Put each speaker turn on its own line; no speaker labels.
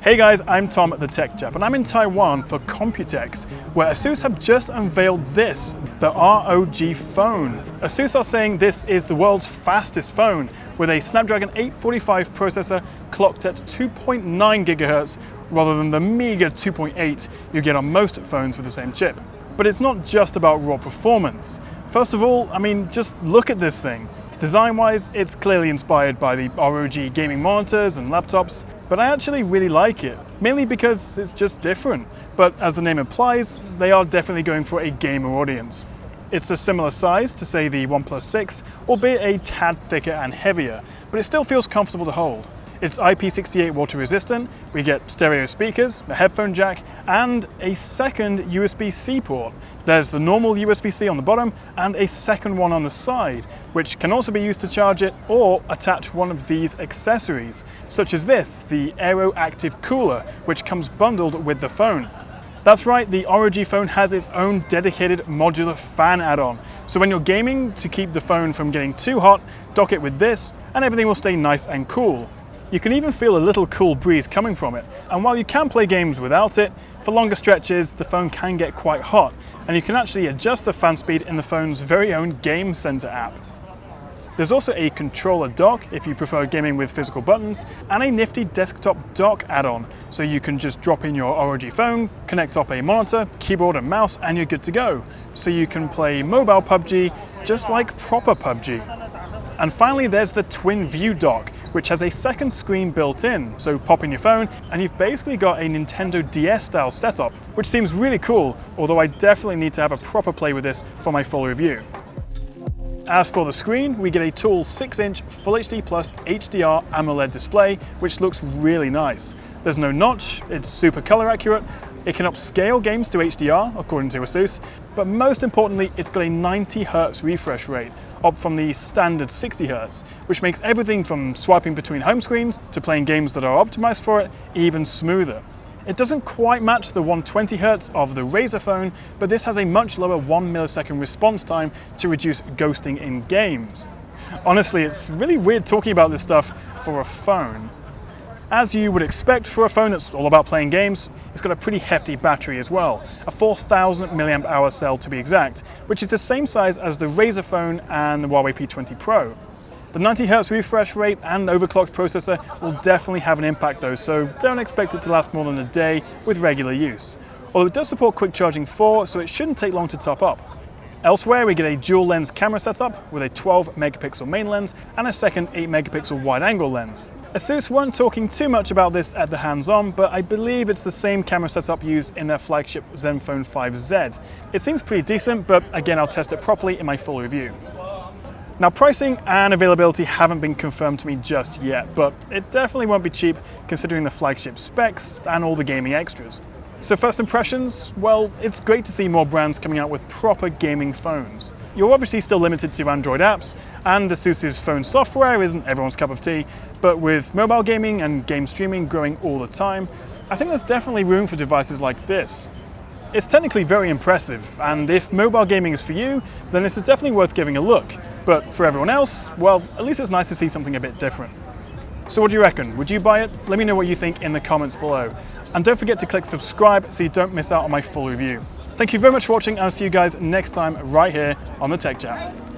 Hey guys, I'm Tom at the Tech Chap, and I'm in Taiwan for Computex, where Asus have just unveiled this, the ROG Phone. Asus are saying this is the world's fastest phone, with a Snapdragon 845 processor clocked at 2.9 GHz, rather than the meager 2.8 you get on most phones with the same chip. But it's not just about raw performance. First of all, just look at this thing. Design-wise, it's clearly inspired by the ROG gaming monitors and laptops, but I actually really like it, mainly because it's just different. But as the name implies, they are definitely going for a gamer audience. It's a similar size to, say, the OnePlus 6, albeit a tad thicker and heavier, but it still feels comfortable to hold. It's IP68 water resistant, we get stereo speakers, a headphone jack, and a second USB-C port. There's the normal USB-C on the bottom and a second one on the side, which can also be used to charge it or attach one of these accessories, such as this, the Aero Active Cooler, which comes bundled with the phone. That's right, the ROG Phone has its own dedicated modular fan add-on. So when you're gaming, to keep the phone from getting too hot, dock it with this and everything will stay nice and cool. You can even feel a little cool breeze coming from it. And while you can play games without it, for longer stretches the phone can get quite hot, and you can actually adjust the fan speed in the phone's very own Game Center app. There's also a controller dock if you prefer gaming with physical buttons, and a nifty desktop dock add-on, so you can just drop in your ROG Phone, connect up a monitor, keyboard and mouse, and you're good to go. So you can play mobile PUBG just like proper PUBG. And finally, there's the Twin View dock, which has a second screen built in. So pop in your phone and you've basically got a Nintendo DS style setup, which seems really cool, although I definitely need to have a proper play with this for my full review. As for the screen, we get a tall 6-inch Full HD Plus HDR AMOLED display, which looks really nice. There's no notch, it's super color accurate, it can upscale games to HDR, according to Asus, but most importantly, it's got a 90 Hz refresh rate, up from the standard 60 Hz, which makes everything from swiping between home screens to playing games that are optimized for it even smoother. It doesn't quite match the 120 Hz of the Razer phone, but this has a much lower 1 millisecond response time to reduce ghosting in games. Honestly, it's really weird talking about this stuff for a phone. As you would expect for a phone that's all about playing games, it's got a pretty hefty battery as well, a 4000 mAh cell to be exact, which is the same size as the Razer phone and the Huawei P20 Pro. The 90 Hz refresh rate and overclocked processor will definitely have an impact though, so don't expect it to last more than a day with regular use. Although it does support quick charging 4, so it shouldn't take long to top up. Elsewhere, we get a dual lens camera setup with a 12 megapixel main lens and a second 8 megapixel wide angle lens. Asus weren't talking too much about this at the hands-on, but I believe it's the same camera setup used in their flagship Zenfone 5Z. It seems pretty decent, but again, I'll test it properly in my full review. Now, pricing and availability haven't been confirmed to me just yet, but it definitely won't be cheap considering the flagship specs and all the gaming extras. So first impressions, well, it's great to see more brands coming out with proper gaming phones. You're obviously still limited to Android apps, and Asus's phone software isn't everyone's cup of tea, but with mobile gaming and game streaming growing all the time, I think there's definitely room for devices like this. It's technically very impressive, and if mobile gaming is for you, then this is definitely worth giving a look. But for everyone else, well, at least it's nice to see something a bit different. So what do you reckon? Would you buy it? Let me know what you think in the comments below. And don't forget to click subscribe so you don't miss out on my full review. Thank you very much for watching, and I'll see you guys next time right here on the Tech Chap.